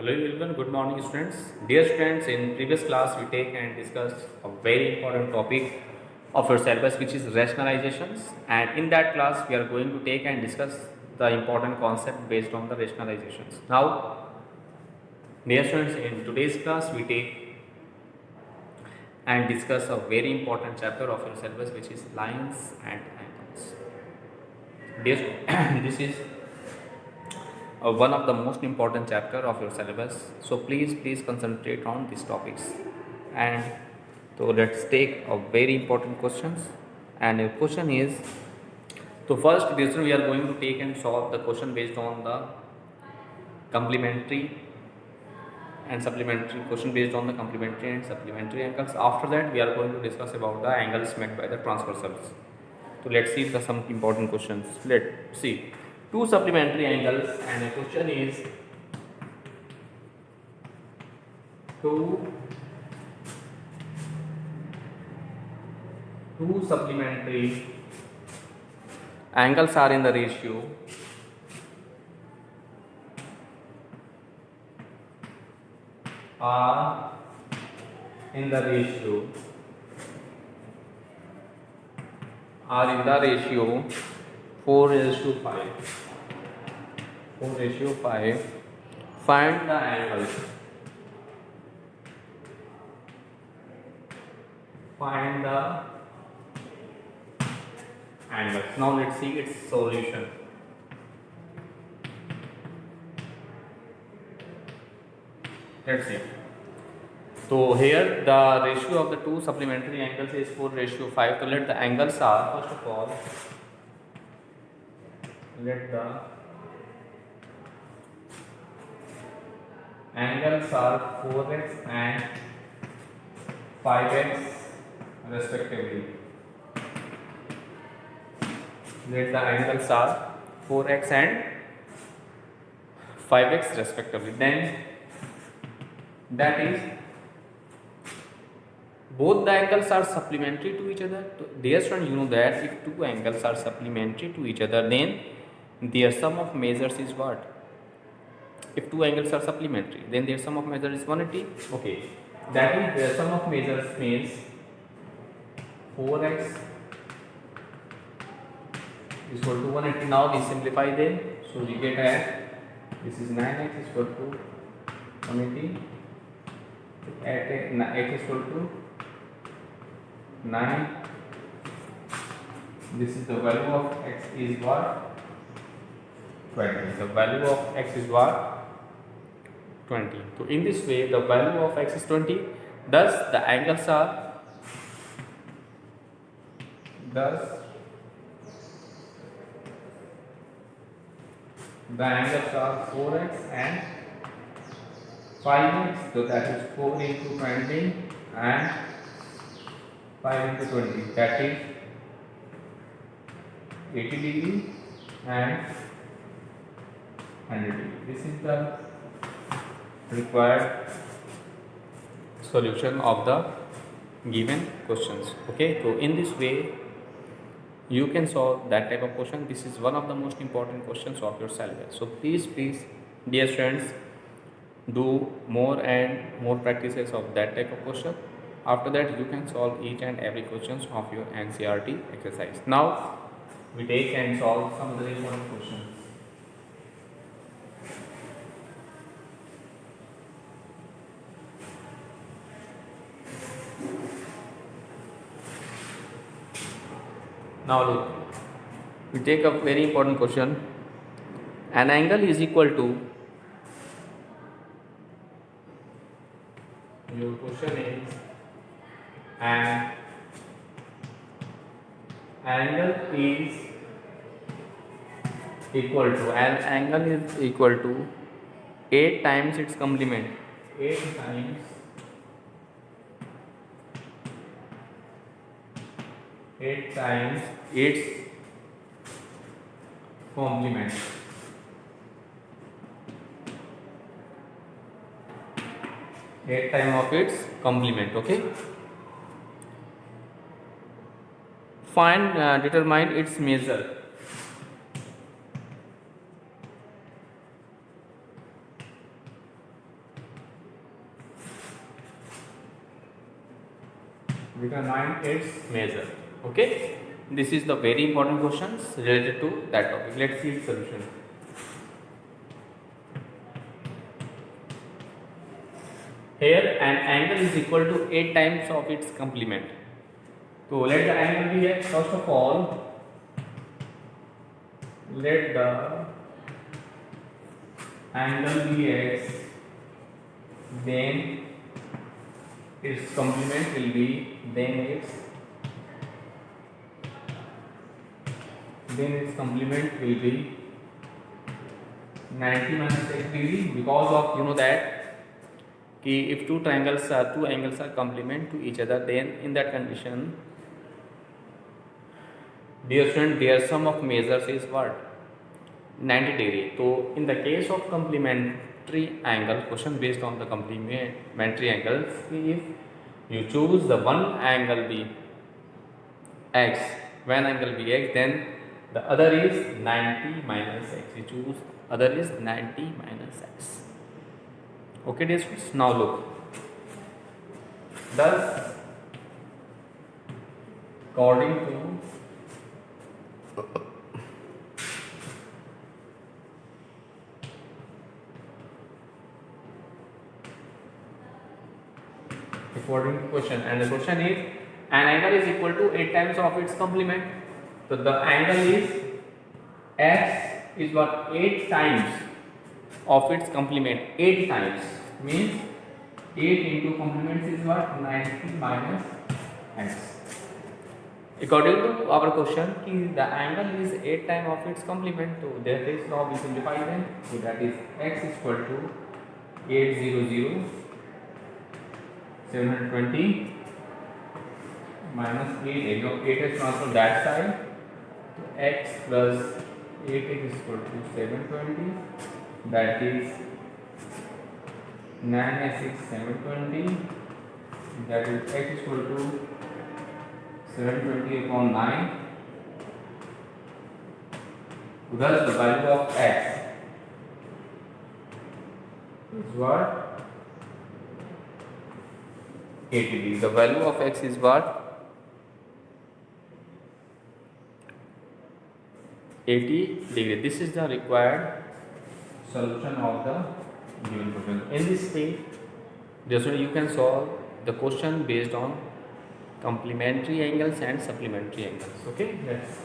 Hello everyone, good morning students. Dear students, in previous class we take and discussed a very important topic of your syllabus which is rationalizations, and in that class we are going to take and discuss the important concept based on the rationalizations. Now dear students, in today's class we take and discuss a very important chapter of your syllabus which is lines and angles. Dear this is one of the most important chapter of your syllabus, so please concentrate on these topics. And so let's take a very important questions, and the question is, so first this we are going to take and solve the question based on the complementary and supplementary question based on the complementary and supplementary angles. After that we are going to discuss about the angles made by the transversals. So let's see some important questions. Let's see two supplementary angles, and the question is two supplementary angles are in the ratio are in the ratio 4:5. 4:5. Find the angles. Find the angles. Now let's see its solution. Let's see. So here the ratio of the two supplementary angles is 4:5. So let the angles are, first of all, let the angles are 4x and 5x respectively. Let the angles are 4x and 5x respectively. Then that is both the angles are supplementary to each other. Dear student, you know that if two angles are supplementary to each other, then their sum of measures is what? If two angles are supplementary, then their sum of measures is 180. Okay, that is their sum of measures means 4x is equal to 180. Now we simplify them, so we get as this is 9x is equal to 180. At x is equal to 9. This is the value of x is what? 20. The value of x is what? 20. So in this way the value of x is 20. Thus the angles are 4x and 5x. So that is 4 into 20 and 5 into 20. That is 80 degree and 100 degree. This is the required solution of the given questions. Okay, so in this way you can solve that type of question. This is one of the most important questions of your syllabus. So please dear students, do more and more practices of that type of question. After that you can solve each and every questions of your NCERT exercise. Now we take and solve some of the important questions. Now look, we take a very important question. An angle is equal to, your question is, an angle is equal to 8 times its complement. 8 times its complement. 8 times of its complement. Okay, find determine its measure. determine its measure. Okay, this is the very important questions related to that topic. Let's see its solution. Here an angle is equal to 8 times of its complement. So let the angle be x. First of all, let the angle be x, then its complement will be then its complement will be 90 minus x degree, because of that if two angles are complement to each other, then in that condition, dear student, their sum of measures is what? 90 degree. So in the case of complementary angle, question based on the complementary angles, if you choose the one angle be x, then the other is 90 minus x. You choose other is 90 minus x. Okay, dear students, now look. Thus, according to question, and the question is an angle is equal to 8 times of its complement. So the angle is x is what? 8 times of its complement. 8 times means 8 into complements is what? 90 minus x. According to our question, the angle is 8 times of its complement. So there is now we simplify them. So that is x is equal to 800 720 minus 8. 8 is transferred that side. So x plus 8 is equal to 720. That is 9x is 720. That is x is equal to 720 upon 9. Thus the value of x is what? 80 degree. The value of x is what? 80 degree. This is the required solution of the given problem. In this way, you can solve the question based on complementary angles and supplementary angles. Okay, let's.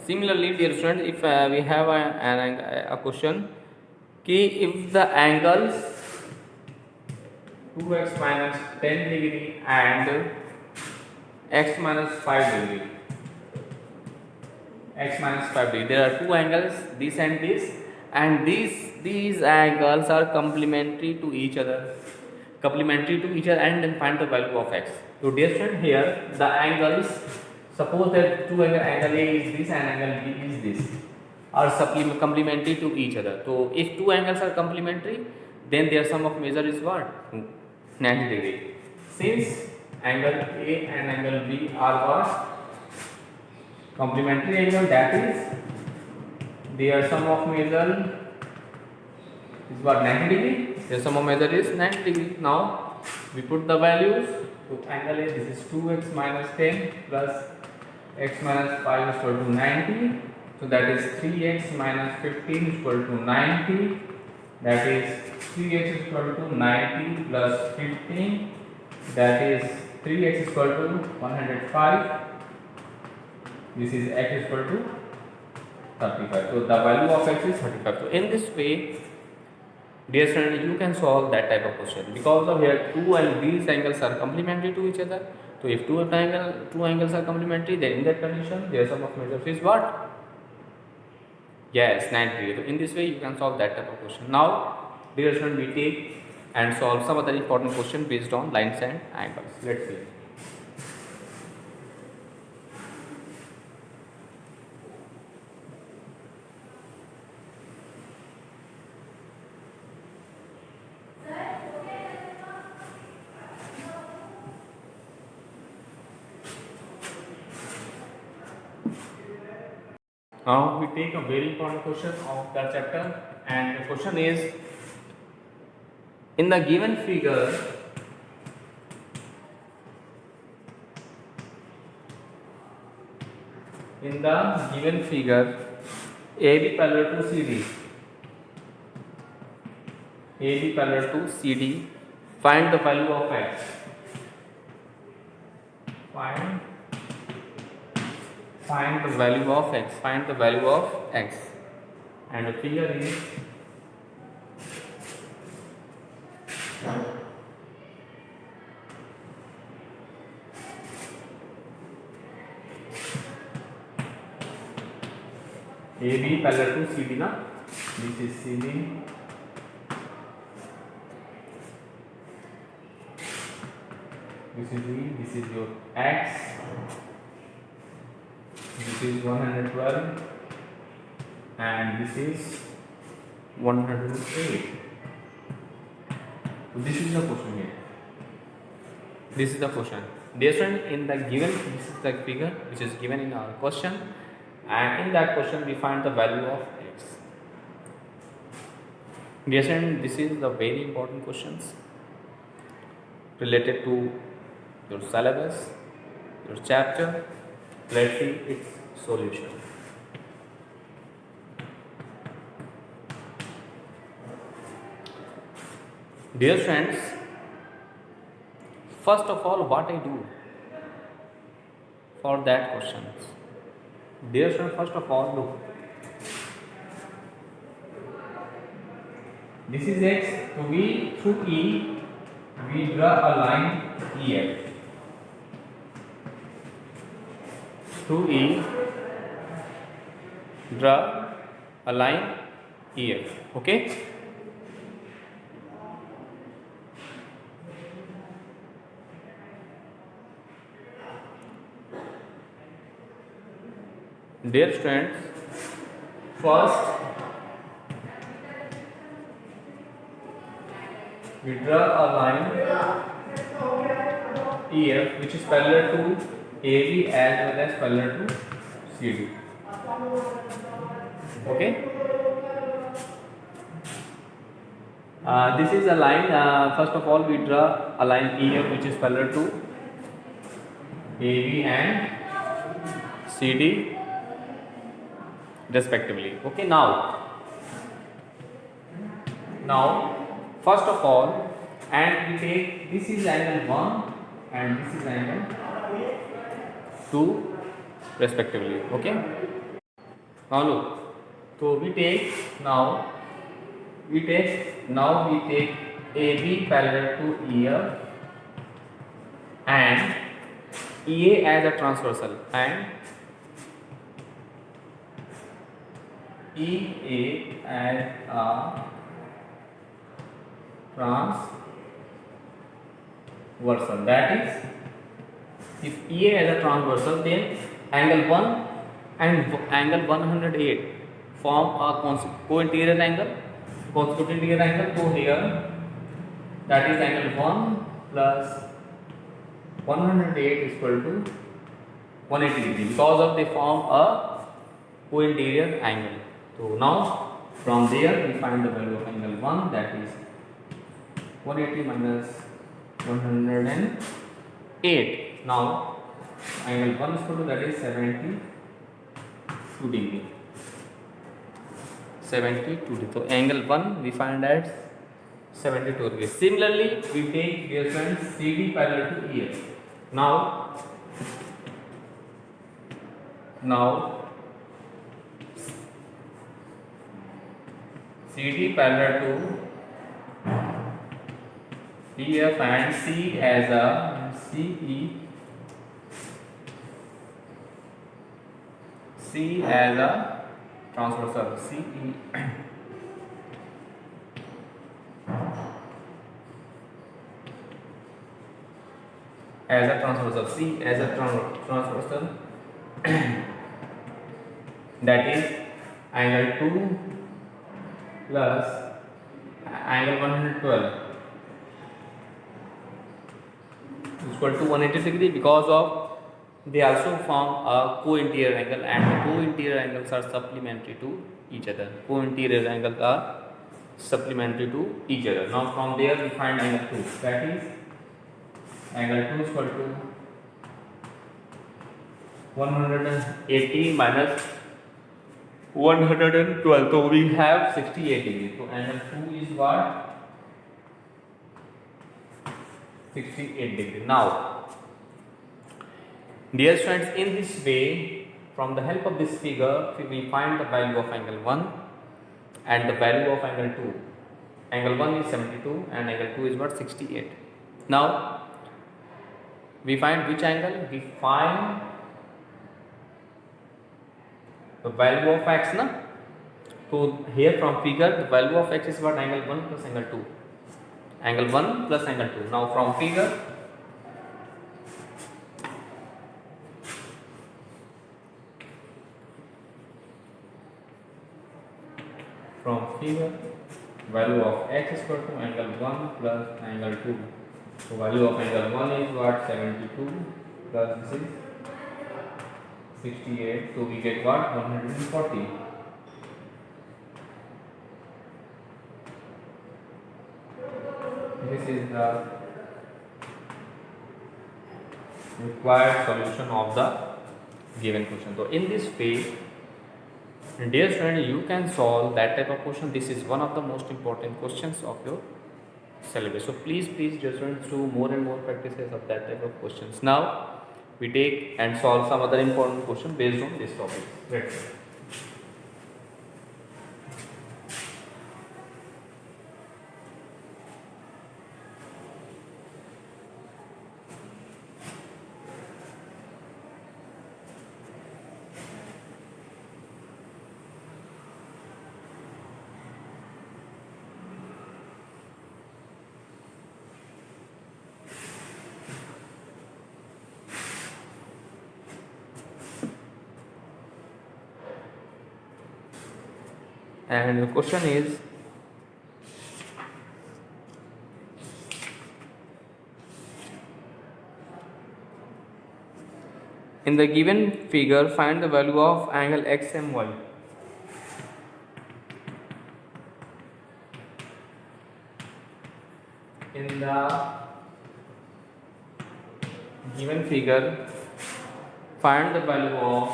Similarly, dear students, if we have a question, if the angles 2x minus 10 degree and x minus 5 degree, there are two angles, this and this, and these angles are complementary to each other, and then find the value of x. So dear student, here the angles, suppose that angle A is this and angle B is this, are complementary to each other. So if two angles are complementary, then their sum of measure is what? 90 degree. Since angle A and angle B are what? Complementary angle, that is their sum of measure is what? 90 degree. Their sum of measure is 90 degree. Now we put the values. So angle A, this is 2x minus 10 plus x minus 5 is equal to 90. So that is 3x minus 15 is equal to 90. That is 3x is equal to 90 plus 15. That is 3x is equal to 105. This is x is equal to 35. So the value of x is 35. So in this way, dear student, you can solve that type of question, because of here these angles are complementary to each other. So if two angles are complementary, then in that condition their sum of measures is what? Yes, 90 degree. So in this way you can solve that type of question. Now, dear student, we take and solve some other important question based on lines and angles. Let's see. Now we take a very important question of the chapter, and the question is, in the given figure, AB parallel to CD, AB parallel to CD, find the value of x. Find the value of x. Find the value of x. And the figure is AB parallel to CD, na? This is CD. This is V. This is your x. This is 112, and this is 108. So this is the question here. This is the question. Dear friend, in the given, this is the figure which is given in our question, and in that question we find the value of x. Dear friend, this is the very important questions related to your syllabus, your chapter. Let's see its solution. Dear friends, first of all, what I do for that question? Dear friend, first of all, look. This is x. So we through E, we draw a line EF. Through E, draw a line EF. Okay. Dear students, first we draw a line EF which is parallel to AB as well as parallel to CD. Okay. This is a line. First of all, we draw a line EF which is parallel to AB and CD respectively. Okay. Now first of all, and we take this is angle 1 and this is angle 2 respectively. Okay. Now look. So we take AB parallel to EF and EA as a transversal and EA as a transversal. That is, if EA as a transversal, then angle 1 and angle 108 form a co-interior angle, consecutive interior angle. So here, that is angle 1 plus 108 is equal to 180 degree because of they form a co-interior angle. So now from there we find the value of angle 1, that is 180 minus 108. Now angle 1 is equal to, that is 72 degree. 72 degree. So angle 1 we find as 72 degree. Similarly, we take, dear friends, CD parallel to EF. Now CD parallel to EF and C as a C as a transversal, CE as a transversal, C as a transversal that is angle 2 plus angle 112 is equal to 180 degree because of they also form a co-interior angle, and the co-interior angles are supplementary to each other. Co-interior angles are supplementary to each other. Now from there we find angle 2, that is angle 2 is equal to 180 minus 112, so we have 68 degrees. So angle 2 is what? 68 degrees. Now, dear students, in this way, from the help of this figure, we will find the value of angle 1 and the value of angle 2. Angle 1 is 72 and angle 2 is what? 68. Now, we find which angle? We find the value of x, na? So here from figure, the value of x is what? Angle 1 plus angle 2. Angle 1 plus angle 2. Now from figure, value of x is equal to angle 1 plus angle 2. So value of angle 1 is what? 72 plus this is 68. So we get what? 140. This is the required solution of the given question. So in this way, dear student, you can solve that type of question. This is one of the most important questions of your syllabus. So please dear students, do more and more practices of that type of questions. Now we take and solve some other important question based on this topic. Let's see. And the question is, in the given figure, find the value of angle x and y. In the given figure, find the value of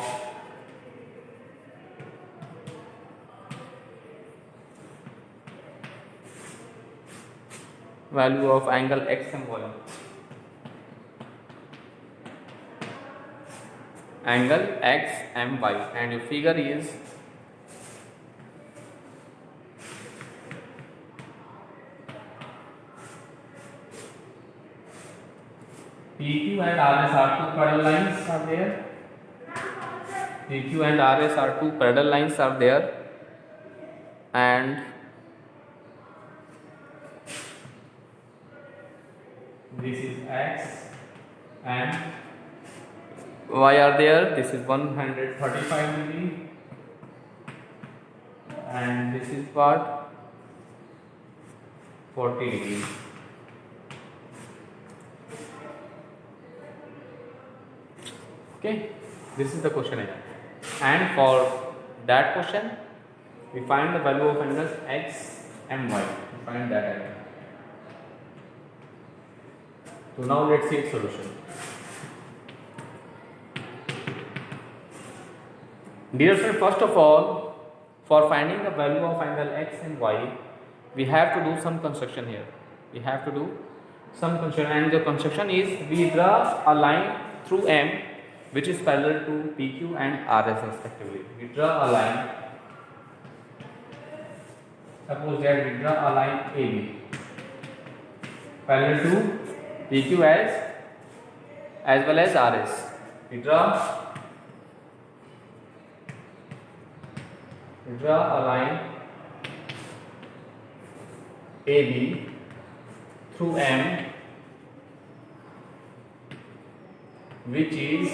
angle x and y. Angle x and y, and your figure is PQ and RS are two parallel lines are there. PQ and RS are two parallel lines are there, and this is x and y are there. This is 135 degree and this is what? 40 degrees. Okay, this is the question again. And for that question, we find the value of angles x and y. We find that angle. So now let's see its solution. Dear friend, first of all, for finding the value of angle x and y, we have to do some construction here. We have to do some construction, and the construction is we draw a line through M which is parallel to PQ and RS respectively. We draw a line. Suppose that we draw a line AB parallel to PQ as well as RS. We draw a line AB through M which is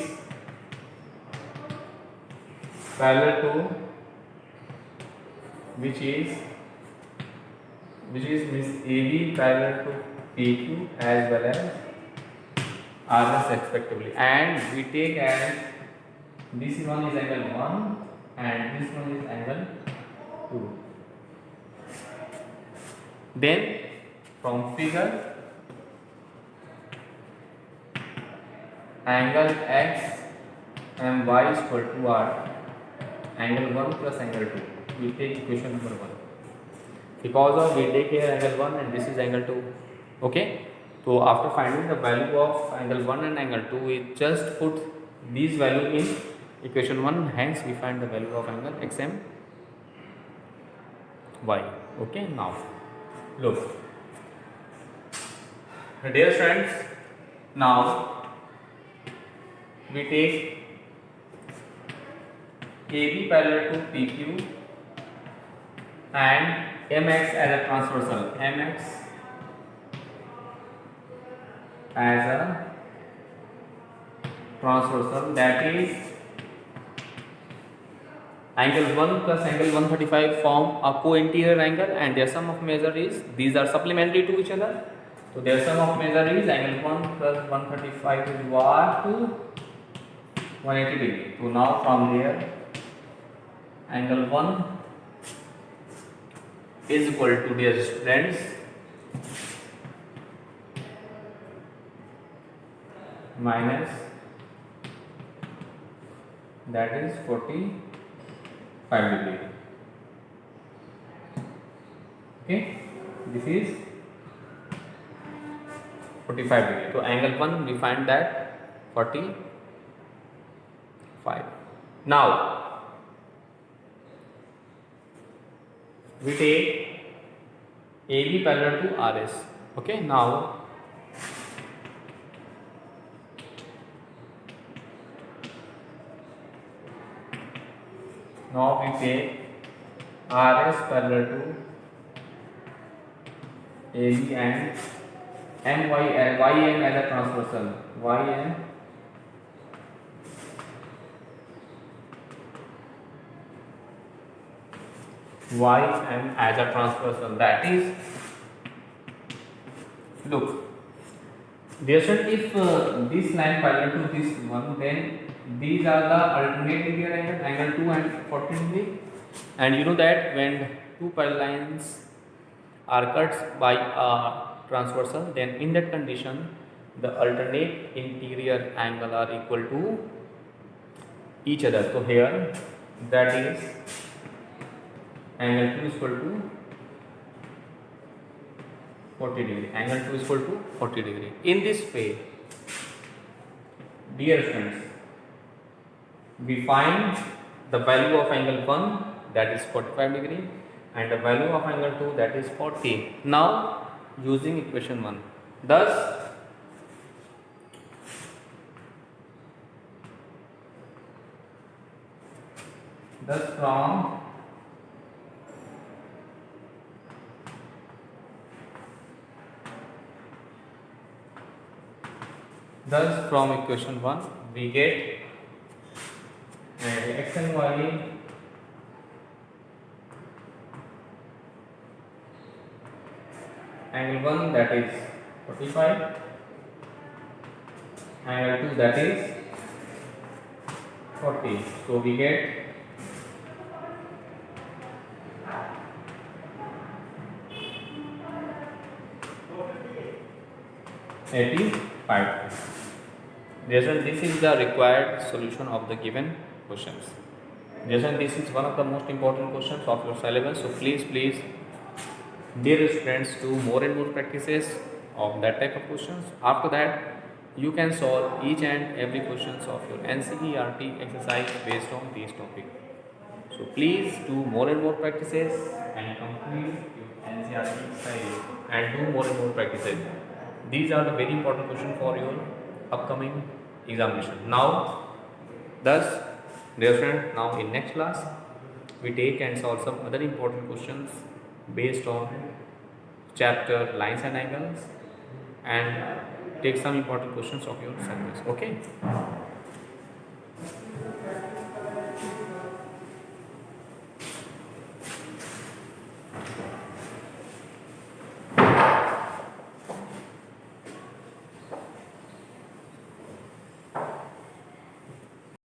parallel to which is means AB parallel to PQ as well as RS respectively, and we take as this one is angle 1 and this one is angle 2. Then from figure, angle X and Y is equal to R, angle 1 plus angle 2. We take equation number 1. Because of we take here angle 1 and this is angle 2. Okay. So after finding the value of angle 1 and angle 2, we just put these value in equation 1. Hence we find the value of angle XM Y. Okay. Now look, dear friends, now we take AB parallel to PQ and MX as a transversal. MX as a transversal, that is angle 1 plus angle 135 form a co-interior angle, and their sum of measure is, these are supplementary to each other. So their sum of measure is angle 1 plus 135 is what to 180 degree. So now from there angle 1 is equal to, dear friends, minus, that is 45 degree. Okay, this is 45 degree. So angle 1 we find that 45. Now we take AB parallel to RS. Okay, now we take RS parallel to AB and YM as a transversal. YM as a transversal, that is, look, dear student, if this line parallel to this one, then these are the alternate interior angle 2 and 14 degree, and you know that when two parallel lines are cut by a transversal, then in that condition the alternate interior angle are equal to each other. So here that is angle 2 is equal to 40 degree. Angle 2 is equal to 40 degree. In this way, dear friends, we find the value of angle 1, that is 45 degree, and the value of angle 2, that is 40. Now using equation 1, thus from equation 1 we get x and y angle 1, that is 45, angle 2, that is 40. So we get 85. Jason, this is the required solution of the given questions. Jason, this is one of the most important questions of your syllabus. So please, dear students, do more and more practices of that type of questions. After that, you can solve each and every questions of your NCERT exercise based on these topics. So please do more and more practices and complete your NCERT exercise and do more and more practices. These are the very important questions for your upcoming examination. Now, thus, dear friend, now in next class, we take and solve some other important questions based on chapter lines and angles, and take some important questions of your syllabus. Okay.